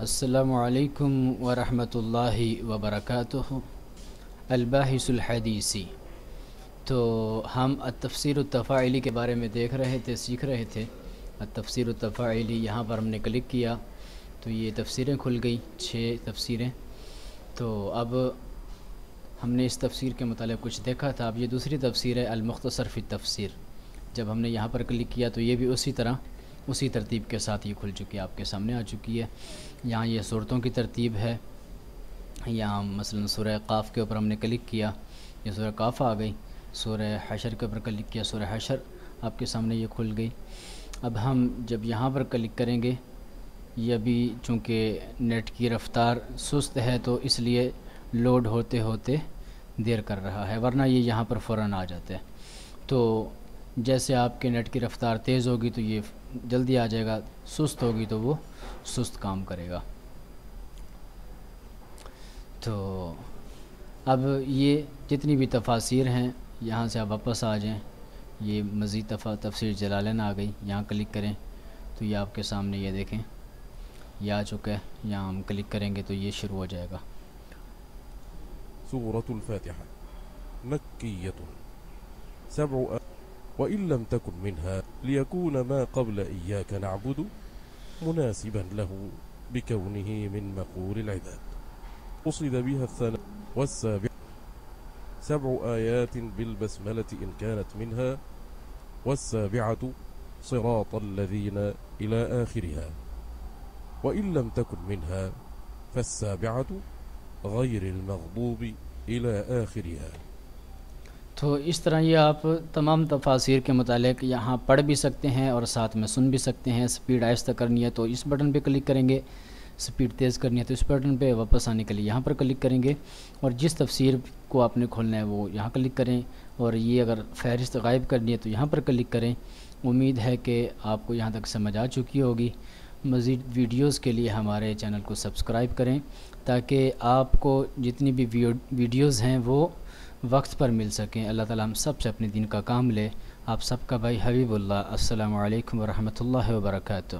السلام علیکم ورحمۃ اللہ وبرکاتہ۔ الباحث الحدیثی۔ تو ہم التفسیر التفاعلی کے بارے میں سیکھ رہے تھے۔ التفسیر التفاعلی، یہاں پر ہم نے کلک کیا تو یہ تفسیریں کھل گئی، 6 تفسیریں۔ تو اب ہم نے اس تفسیر کے متعلق کچھ دیکھا تھا۔ اب یہ دوسری تفسیر ہے، المختصر فی التفسیر۔ جب ہم نے یہاں پر کلک کیا تو یہ بھی اسی ترتیب کے ساتھ یہ کھل چکی ہے، آپ کے سامنے آ چکی ہے۔ یہاں یہ صورتوں کی ترتیب ہے۔ یہاں مثلا سورہ قاف کے اوپر ہم نے کلک کیا، یہ سورہ قاف آ گئی۔ سورہ حشر کے اوپر کلک کیا، سورہ حشر آپ کے سامنے یہ کھل گئی۔ اب ہم جب یہاں پر کلک کریں گے، یہ بھی چونکہ نیٹ کی رفتار سست ہے تو اس لیے لوڈ ہوتے ہوتے دیر کر رہا ہے، ورنہ یہ یہاں پر فوراً آ جاتے ہیں۔ تو جیسے آپ کے نیٹ کی رفتار تیز ہوگی تو یہ جلدی آ جائے گا، سست ہوگی تو وہ سست کام کرے گا۔ تو اب یہ جتنی بھی تفاسیر ہیں، یہاں سے آپ واپس آ جائیں۔ یہ مزید تفسیر جلالین آ گئی، یہاں کلک کریں تو یہ آپ کے سامنے یہ دیکھیں یہ آ چکا ہے۔ یہاں ہم کلک کریں گے تو یہ شروع ہو جائے گا۔ سورة الفاتحة مكية 7 وإن لم تكن منها ليكون ما قبل إياك نعبد مناسبا له بكونه من مقول العباد، قصد بها الثناء والسابع 7 آيات بالبسملة إن كانت منها، والسابعة صراط الذين إلى آخرها، وإن لم تكن منها فالسابعة غیر المغضوب الی آخرها۔ تو اس طرح یہ آپ تمام تفاسیر کے متعلق یہاں پڑھ بھی سکتے ہیں اور ساتھ میں سن بھی سکتے ہیں۔ سپیڈ آہستہ کرنی ہے تو اس بٹن پہ کلک کریں گے، سپیڈ تیز کرنی ہے تو اس بٹن پہ، واپس آنے کے لیے یہاں پر کلک کریں گے، اور جس تفسیر کو آپ نے کھولنا ہے وہ یہاں کلک کریں، اور یہ اگر فہرست غائب کرنی ہے تو یہاں پر کلک کریں۔ امید ہے کہ آپ کو یہاں تک سمجھ آ چکی ہوگی۔ مزید ویڈیوز کے لیے ہمارے چینل کو سبسکرائب کریں تاکہ آپ کو جتنی بھی ویڈیوز ہیں وہ وقت پر مل سکیں۔ اللہ تعالی ہم سب سے اپنے دین کا کام لے۔ آپ سب کا بھائی حبیب اللہ۔ السلام علیکم ورحمۃ اللہ وبرکاتہ۔